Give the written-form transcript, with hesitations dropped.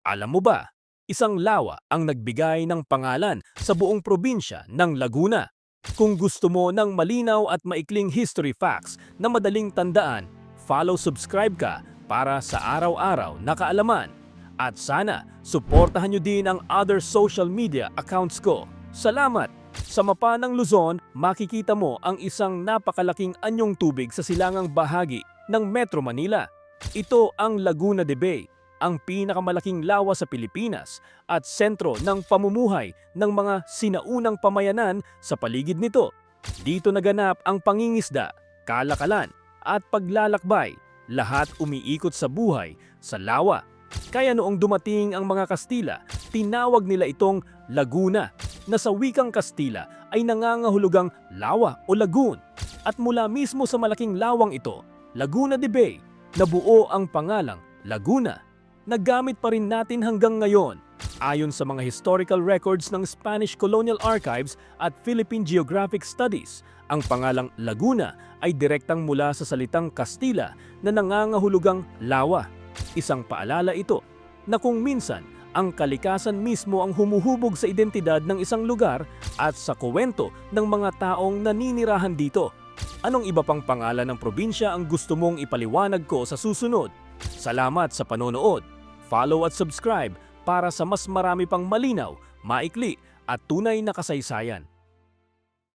Alam mo ba, isang lawa ang nagbigay ng pangalan sa buong probinsya ng Laguna. Kung gusto mo ng malinaw at maikling history facts na madaling tandaan, follow-subscribe ka para sa araw-araw na kaalaman. At sana, suportahan nyo din ang other social media accounts ko. Salamat! Sa mapa ng Luzon, makikita mo ang isang napakalaking anyong tubig sa silangang bahagi ng Metro Manila. Ito ang Laguna de Bay, ang pinakamalaking lawa sa Pilipinas at sentro ng pamumuhay ng mga sinaunang pamayanan sa paligid nito. Dito naganap ang pangingisda, kalakalan at paglalakbay, lahat umiikot sa buhay sa lawa. Kaya noong dumating ang mga Kastila, tinawag nila itong Laguna, na sa wikang Kastila ay nangangahulugang lawa o lagoon. At mula mismo sa malaking lawang ito, Laguna de Bay, nabuo ang pangalang Laguna. Nagamit pa rin natin hanggang ngayon. Ayon sa mga historical records ng Spanish Colonial Archives at Philippine Geographic Studies, ang pangalang Laguna ay direktang mula sa salitang Kastila na nangangahulugang lawa. Isang paalala ito na kung minsan ang kalikasan mismo ang humuhubog sa identidad ng isang lugar at sa kuwento ng mga taong naninirahan dito. Anong iba pang pangalan ng probinsya ang gusto mong ipaliwanag ko sa susunod? Salamat sa panonood. Follow at subscribe para sa mas marami pang malinaw, maikli at tunay na kasaysayan.